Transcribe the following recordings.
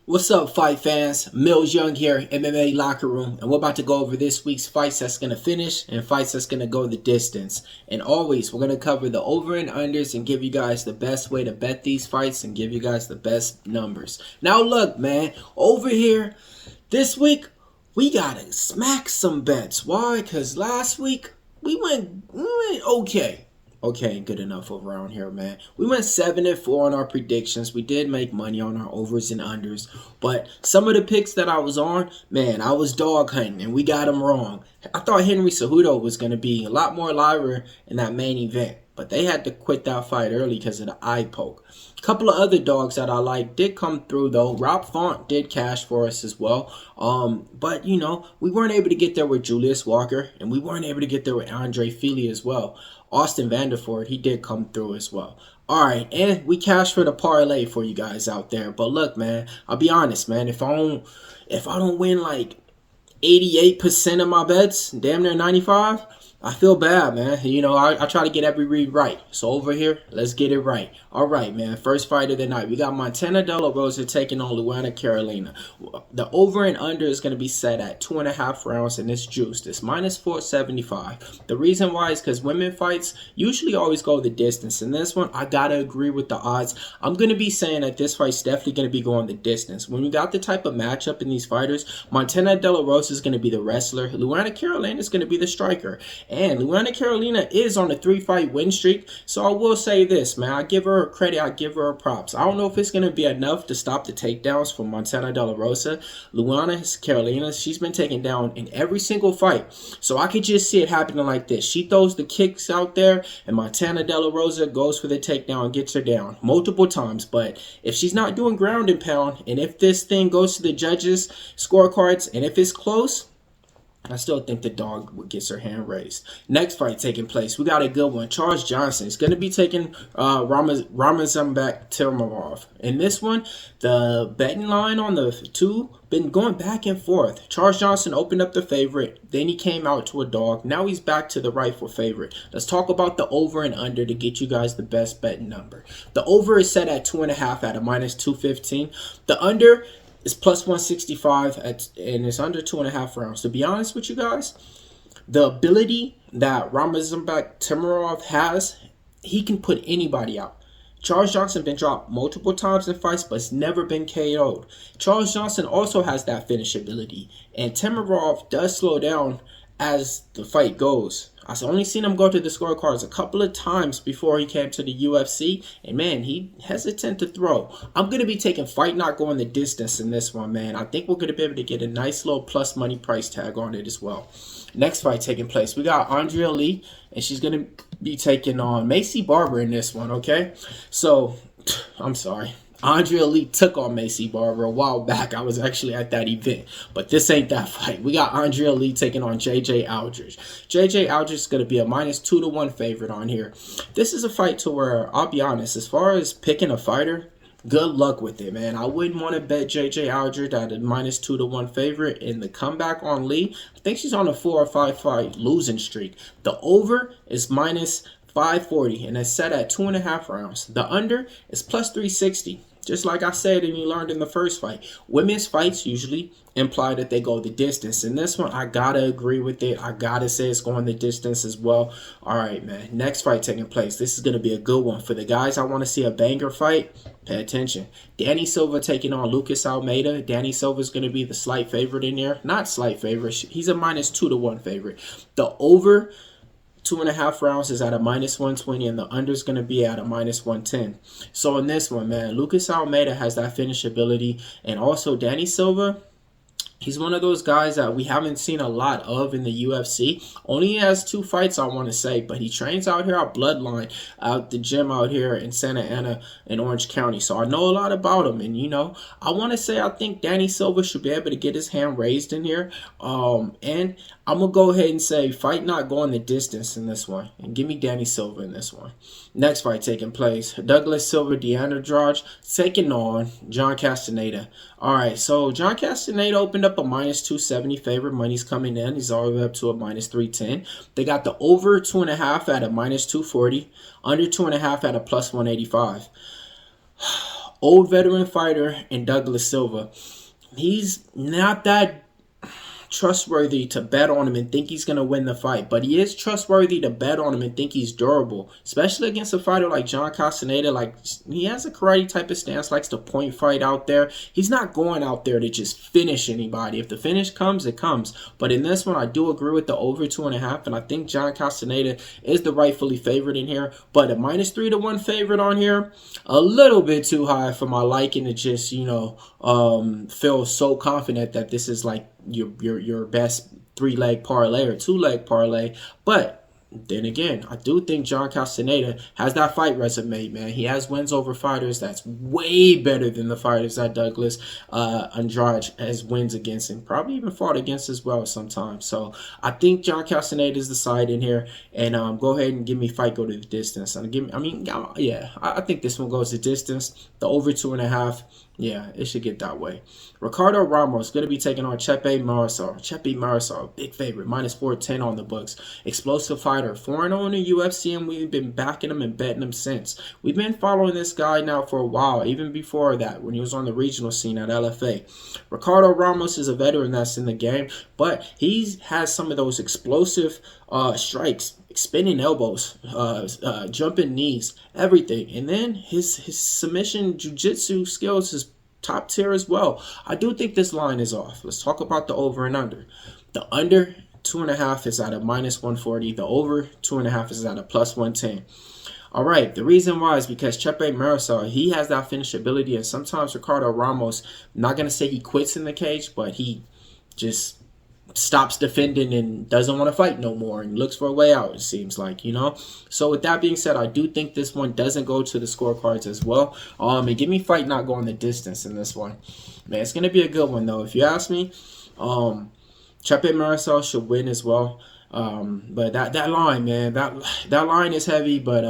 What's up, fight fans? Mills Young here, MMA Locker Room, and we're about to go over this week's fights that's going to finish and fights that's going to go the distance. And always, we're going to cover the over and unders and give you guys the best way to bet these fights and give you guys the best numbers. Now look, man, over here, this week, we got to smack some bets. Why? Because last week, we went okay. Okay, good enough around here, man. We went 7-4 on our predictions. We did make money on our overs and unders. But some of the picks that I was on, man, I was dog hunting, and we got them wrong. I thought Henry Cejudo was going to be a lot more liver in that main event. But they had to quit that fight early because of the eye poke. A couple of other dogs that I like did come through, though. Rob Font did cash for us as well. But, you know, we weren't able to get there with Julius Walker. And we weren't able to get there with Andre Fili as well. Austin Vanderford, he did come through as well. Alright, and we cashed for the parlay for you guys out there. But look, man, I'll be honest, man. If I don't win like 88% of my bets, damn near 95%, I feel bad, man. You know, I try to get every read right. So over here, let's get it right. All right, man. First fight of the night. We got Montana De La Rosa taking on Luana Carolina. The over and under is going to be set at 2.5 rounds, and it's juiced. It's minus 475. The reason why is because women fights usually always go the distance. In this one, I got to agree with the odds. I'm going to be saying that this fight's definitely going to be going the distance. When you got the type of matchup in these fighters, Montana De La Rosa is going to be the wrestler. Luana Carolina is going to be the striker. And Luana Carolina is on a 3-fight win streak. So I will say this, man. I give her credit. I give her props. I don't know if it's going to be enough to stop the takedowns from Montana De La Rosa. Luana Carolina, she's been taken down in every single fight. So I could just see it happening like this. She throws the kicks out there, and Montana De La Rosa goes for the takedown and gets her down multiple times. But if she's not doing ground and pound, and if this thing goes to the judges' scorecards, and if it's close, I still think the dog gets her hand raised. Next fight taking place. We got a good one. Charles Johnson is going to be taking Ramazan back Temirov. In this one, the betting line on the two been going back and forth. Charles Johnson opened up the favorite. Then he came out to a dog. Now he's back to the rightful favorite. Let's talk about the over and under to get you guys the best betting number. The over is set at 2.5 at a minus 215. The under is plus 165 and it's under 2.5 rounds. To be honest with you guys, the ability that Ramazan Temirov has, he can put anybody out. Charles Johnson been dropped multiple times in fights, but it's never been KO'd. Charles Johnson also has that finish ability, and Temirov does slow down as the fight goes. I've only seen him go to the scorecards a couple of times before he came to the UFC. And, man, he hesitant to throw. I'm going to be taking fight not going the distance in this one, man. I think we're going to be able to get a nice little plus money price tag on it as well. Next fight taking place. We got Andrea Lee, and she's going to be taking on Macy Barber in this one, okay? So, I'm sorry. Andrea Lee took on Macy Barber a while back. I was actually at that event. But this ain't that fight. We got Andrea Lee taking on JJ Aldrich. JJ Aldrich is going to be a minus 2-1 favorite on here. This is a fight to where, I'll be honest, as far as picking a fighter, good luck with it, man. I wouldn't want to bet JJ Aldrich at a minus 2-1 favorite. In the comeback on Lee, I think she's on a 4 or 5 fight losing streak. The over is minus 540 and it's set at 2.5 rounds. The under is plus 360. Just like I said and you learned in the first fight, women's fights usually imply that they go the distance. In this one, I gotta agree with it. I gotta say it's going the distance as well. All right, man. Next fight taking place. This is gonna be a good one. For the guys I want to see a banger fight, pay attention. Danny Silva taking on Lucas Almeida. Danny Silva is gonna be the slight favorite in there. Not slight favorite. He's a minus 2-1 favorite. The over 2.5 rounds is at a minus 120 and the under is going to be at a minus 110. So in this one, man, Lucas Almeida has that finish ability, and also Danny Silva, he's one of those guys that we haven't seen a lot of in the UFC. Only has 2 fights, I want to say, but he trains out here at Bloodline, out the gym out here in Santa Ana in Orange County. So I know a lot about him, and you know, I want to say I think Danny Silva should be able to get his hand raised in here. And I'm going to go ahead and say fight not going the distance in this one. And give me Danny Silva in this one. Next fight taking place. Douglas Silva, Andrade taking on John Castaneda. Alright, so John Castaneda opened up a minus 270 favorite. Money's coming in. He's all the way up to a minus 310. They got the over 2.5 at a minus 240. Under 2.5 at a plus 185. Old veteran fighter in Douglas Silva. He's not that trustworthy to bet on him and think he's going to win the fight, but he is trustworthy to bet on him and think he's durable, especially against a fighter like John Castaneda. Like, he has a karate type of stance, likes to point fight out there. He's not going out there to just finish anybody. If the finish comes, it comes. But in this one, I do agree with the over 2.5, and I think John Castaneda is the rightfully favorite in here. But a -3 to 1 favorite on here, a little bit too high for my liking to just, feel so confident that this is like your best 3-leg parlay or 2-leg parlay. But then again, I do think John Castaneda has that fight resume, man. He has wins over fighters that's way better than the fighters that Douglas Andrade has wins against, and probably even fought against as well sometimes. So I think John Castaneda is the side in here, and go ahead and give me fight go to the distance. And I think this one goes the distance. The over 2.5. Yeah, it should get that way. Ricardo Ramos going to be taking on Chepe Mariscal. Chepe Mariscal, big favorite, -410 on the books. Explosive fighter, 4-0 in the UFC, and we've been backing him and betting him since. We've been following this guy now for a while, even before that, when he was on the regional scene at LFA. Ricardo Ramos is a veteran that's in the game, but he has some of those explosive strikes, spinning elbows, jumping knees, everything. And then his submission jiu-jitsu skills is top tier as well. I do think this line is off. Let's talk about the over and under. The under 2.5 is at a -140. The over 2.5 is at a +110. All right, the reason why is because Chepe Mariscal, he has that finishability, and sometimes Ricardo Ramos, I'm not going to say he quits in the cage, but he just stops defending and doesn't want to fight no more and looks for a way out, it seems like, So with that being said, I do think this one doesn't go to the scorecards as well. And give me fight not going the distance in this one. Man, it's going to be a good one, though. If you ask me, Chepe Mariscal should win as well. But that line, man, that line is heavy, but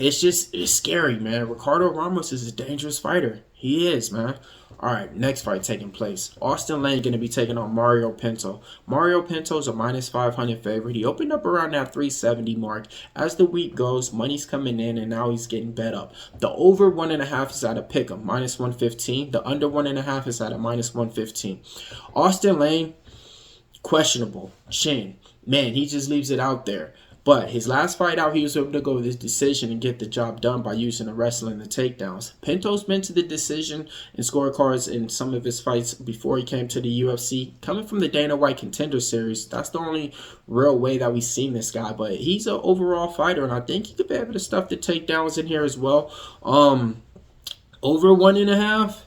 it's scary, man. Ricardo Ramos is a dangerous fighter. He is, man. All right, next fight taking place. Austen Lane going to be taking on Mario Pinto. Mario Pinto's a -500 favorite. He opened up around that 370 mark. As the week goes, money's coming in, and now he's getting bet up. The over 1.5 is at a pick'em, -115. The under 1.5 is at a -115. Austen Lane, questionable. Chin. Man, he just leaves it out there. But his last fight out, he was able to go with his decision and get the job done by using the wrestling and the takedowns. Pinto's been to the decision and scorecards in some of his fights before he came to the UFC. Coming from the Dana White Contender Series, that's the only real way that we've seen this guy. But he's an overall fighter, and I think he could be able to stuff the takedowns in here as well. Over 1.5?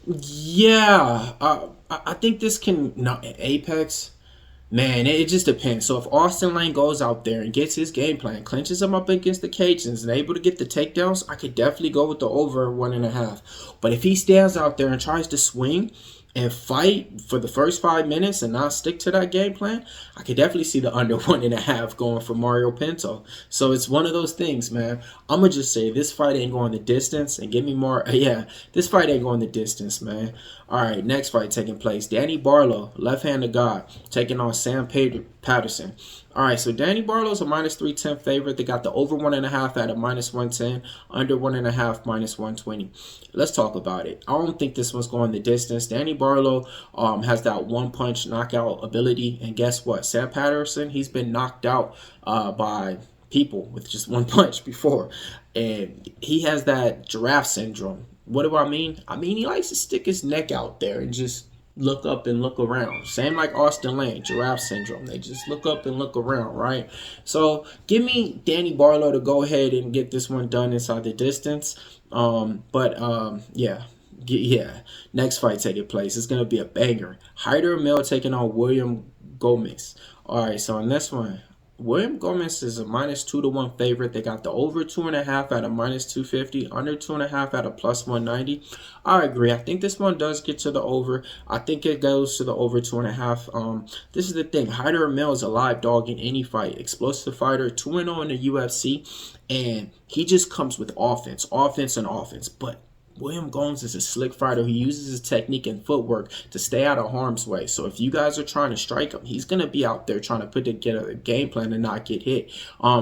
Yeah. I think this can... Apex... Man, it just depends. So if Austen Lane goes out there and gets his game plan, clinches him up against the Cajuns and able to get the takedowns, I could definitely go with the over 1.5. But if he stands out there and tries to swing and fight for the first 5 minutes and not stick to that game plan, I could definitely see the under 1.5 going for Mario Pinto. So it's one of those things, man. I'm going to just say this fight ain't going the distance, and give me more. Yeah, this fight ain't going the distance, man. All right, next fight taking place. Danny Barlow, left-handed god, taking on Sam Patterson. All right, so Danny Barlow's a -310 favorite. They got the over 1.5 at a -110, under 1.5 -120. Let's talk about it. I don't think this one's going the distance. Danny Barlow has that one-punch knockout ability, and guess what? Sam Patterson, he's been knocked out by people with just one punch before, and he has that giraffe syndrome. What do I mean? I mean, he likes to stick his neck out there and just look up and look around. Same like Austen Lane, giraffe syndrome. They just look up and look around, right? So give me Danny Barlow to go ahead and get this one done inside the distance. Yeah. Next fight taking place. It's going to be a banger. Hyder Amil taking on William Gomis. All right, so in this one, William Gomis is a -2 to 1 favorite. They got the over 2.5 at a -250, under 2.5 at a +190. I agree. I think this one does get to the over. I think it goes to the over 2.5. This is the thing. Hyder Amil is a live dog in any fight. Explosive fighter, 2-0 in the UFC, and he just comes with offense. But William Gomis is a slick fighter. He uses his technique and footwork to stay out of harm's way. So if you guys are trying to strike him, he's going to be out there trying to put together a game plan to not get hit.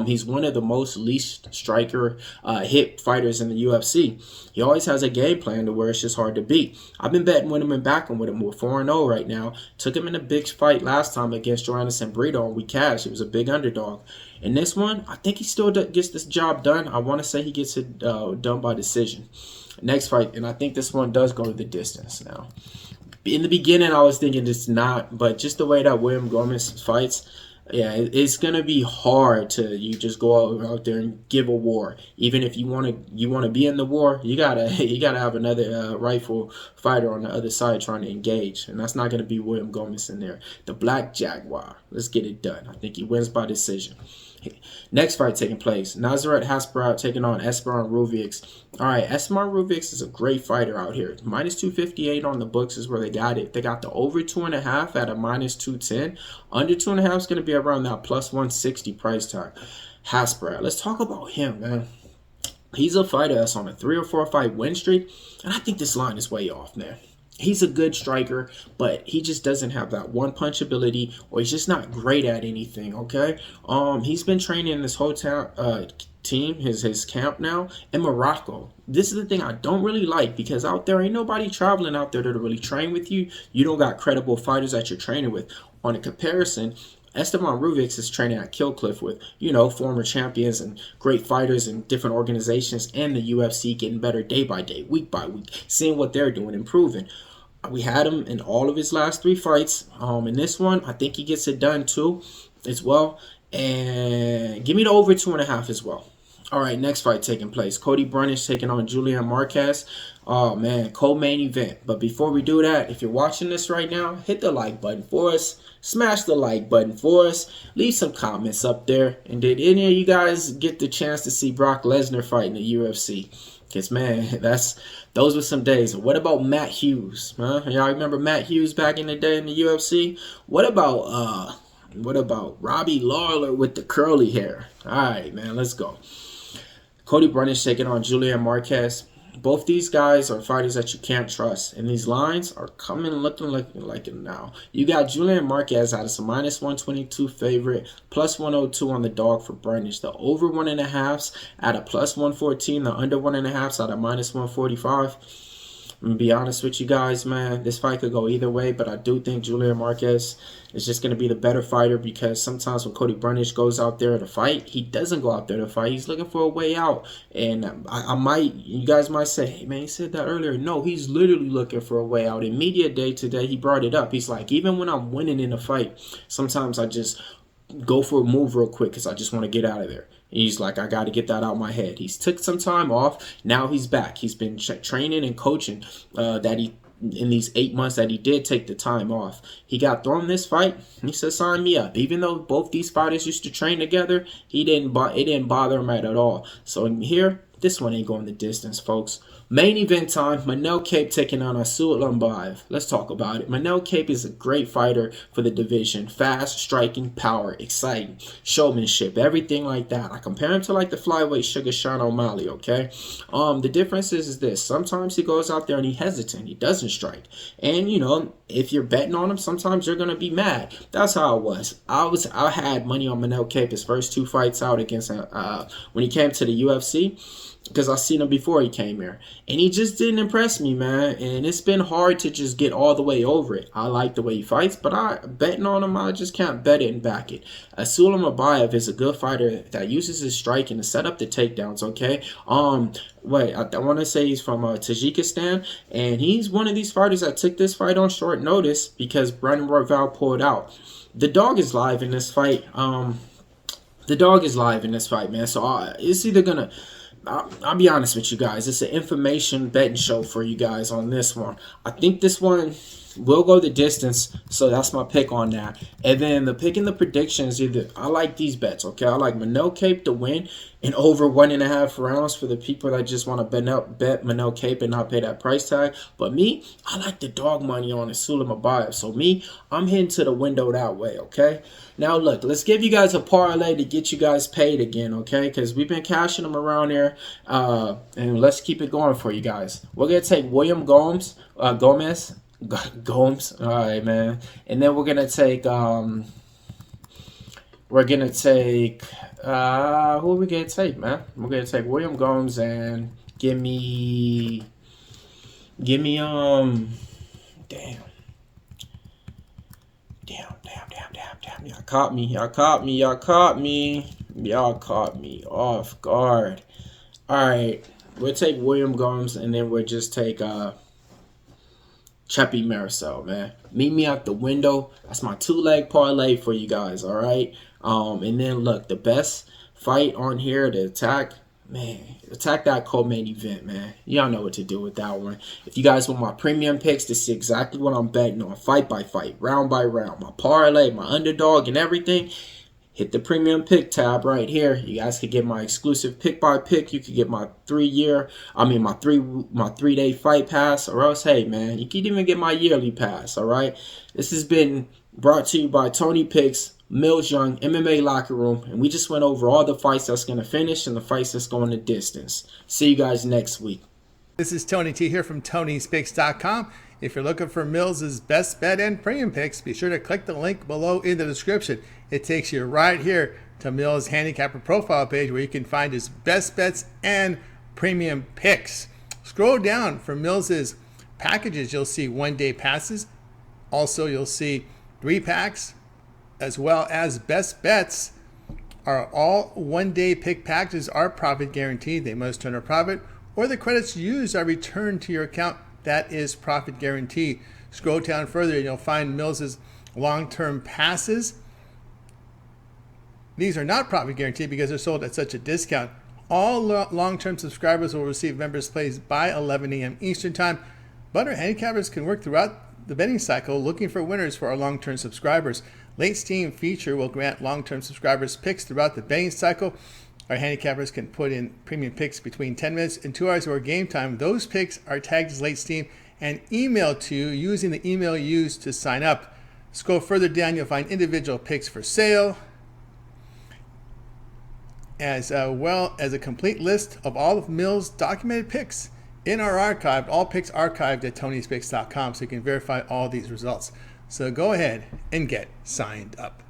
He's one of the most least striker hit fighters in the UFC. He always has a game plan to where it's just hard to beat. I've been betting with him and backing with him. We're 4-0 right now. Took him in a big fight last time against Joannis and Brito, and we cashed. It was a big underdog. In this one, I think he still gets this job done. I want to say he gets it done by decision. Next fight, and I think this one does go to the distance now. In the beginning, I was thinking it's not, but just the way that William Gomis fights, yeah, it's gonna be hard to just go out there and give a war. Even if you want to be in the war, you gotta have another rightful fighter on the other side trying to engage, and that's not gonna be William Gomis in there. The Black Jaguar. Let's get it done. I think he wins by decision. Next fight taking place, Nasrat Haqparast taking on Esteban Ribovics. Alright, Esteban Ribovics is a great fighter out here. Minus 258 on the books is where they got it. They got the over 2.5 at a minus 210. Under 2.5 is going to be around that plus 160 price tag. Haqparast, let's talk about him, man. He's a fighter that's on a 3 or 4 fight win streak, and I think this line is way off, man. He's a good striker, but he just doesn't have that one punch ability, or he's just not great at anything, okay? He's been training this whole team, his camp now, in Morocco. This is the thing I don't really like, because out there ain't nobody traveling out there to really train with you. You don't got credible fighters that you're training with. On a comparison, Esteban Ribovics is training at Kill Cliff with, former champions and great fighters in different organizations and the UFC, getting better day by day, week by week, seeing what they're doing, improving. We had him in all of his last 3 fights. In this one, I think he gets it done too, as well. And give me the over 2.5 as well. All right, next fight taking place. Cody Brundage taking on Julian Marquez. Oh, man, co-main event. But before we do that, if you're watching this right now, hit the like button for us. Smash the like button for us. Leave some comments up there. And did any of you guys get the chance to see Brock Lesnar fight in the UFC? Because, man, those were some days. What about Matt Hughes? Huh? Y'all remember Matt Hughes back in the day in the UFC? What about Robbie Lawler with the curly hair? All right, man, let's go. Cody Brundage taking on Julian Marquez. Both these guys are fighters that you can't trust, and these lines are looking like it now. You got Julian Marquez out of some minus 122 favorite, plus 102 on the dog for Brundage. The over 1.5s at a plus 114, the under 1.5s at a minus 145. I'm going to be honest with you guys, man. This fight could go either way, but I do think Julian Marquez is just going to be the better fighter, because sometimes when Cody Brundage goes out there to fight, he doesn't go out there to fight. He's looking for a way out. And you guys might say, hey, man, he said that earlier. No, he's literally looking for a way out. In media day today, he brought it up. He's like, even when I'm winning in a fight, sometimes I just go for a move real quick because I just want to get out of there. He's like, I got to get that out of my head. He's took some time off. Now he's back. He's been training and coaching in these 8 months that he did take the time off. He got thrown this fight. He said, sign me up. Even though both these fighters used to train together, it didn't bother him at all. So in here, this one ain't going the distance, folks. Main event time, Manel Kape taking on Almabayev. Let's talk about it. Manel Kape is a great fighter for the division. Fast, striking, power, exciting, showmanship, everything like that. I compare him to like the flyweight Sugar Sean O'Malley, okay? The difference is this. Sometimes he goes out there and he's hesitant. He doesn't strike. And, if you're betting on him, sometimes you're going to be mad. That's how it was. I had money on Manel Kape his first 2 fights out against when he came to the UFC, because I seen him before he came here, and he just didn't impress me, man. And it's been hard to just get all the way over it. I like the way he fights, but betting on him, I just can't bet it and back it. Almabayev is a good fighter that uses his striking to set up the takedowns, okay? I want to say he's from Tajikistan, and he's one of these fighters that took this fight on short notice because Brendan Royval pulled out. The dog is live in this fight. Man. So it's either gonna. I'll be honest with you guys. It's an information betting show for you guys on this one. I think this one we'll go the distance. So that's my pick on that. And then the pick in the predictions, either I like these bets. Okay, I like Manel Kape to win and over 1.5 rounds for the people that just want to bet Manel Kape and not pay that price tag. But me, I like the dog money on the Almabayev. So me, I'm heading to the window that way. Okay. Now look, let's give you guys a parlay to get you guys paid again. Okay, because we've been cashing them around here, and let's keep it going for you guys. We're gonna take William Gomis. Gomes. All right, man. And then we're gonna take who are we gonna take, man? We're gonna take William Gomes and give me damn. Y'all caught me off guard. All right, we'll take William Gomes and then we'll just take Chepe Mariscal, man. Meet me out the window. That's my 2-leg parlay for you guys, all right? And then, look, the best fight on here to attack, man, attack that co-main event, man. Y'all know what to do with that one. If you guys want my premium picks to see exactly what I'm betting on, fight by fight, round by round, my parlay, my underdog, and everything, hit the premium pick tab right here. You guys could get my exclusive pick by pick. You could get my 3-day fight pass, or else, hey man, you can even get my yearly pass. All right. This has been brought to you by Tony Picks, Mills Young, MMA Locker Room, and we just went over all the fights that's gonna finish and the fights that's going the distance. See you guys next week. This is Tony T here from Tony'sPicks.com. If you're looking for Mills' best bet and premium picks, be sure to click the link below in the description. It takes you right here to Mills' handicapper profile page where you can find his best bets and premium picks. Scroll down for Mills' packages. You'll see 1-day passes. Also, you'll see 3-packs, as well as best bets. Are all 1-day pick packages are profit guaranteed. They must turn a profit, or the credits used are returned to your account. That is profit guaranteed. Scroll down further and you'll find Mills' long-term passes. These are not profit guaranteed because they're sold at such a discount. All long-term subscribers will receive members' plays by 11 a.m. Eastern Time, but our handicappers can work throughout the betting cycle looking for winners for our long-term subscribers. Late Steam feature will grant long-term subscribers picks throughout the betting cycle. Our handicappers can put in premium picks between 10 minutes and 2 hours of our game time. Those picks are tagged as Late Steam and emailed to you using the email used to sign up. Scroll further down, you'll find individual picks for sale, as well as a complete list of all of Mills' documented picks in our archive. All picks archived at Tony'sPicks.com, so you can verify all these results. So go ahead and get signed up.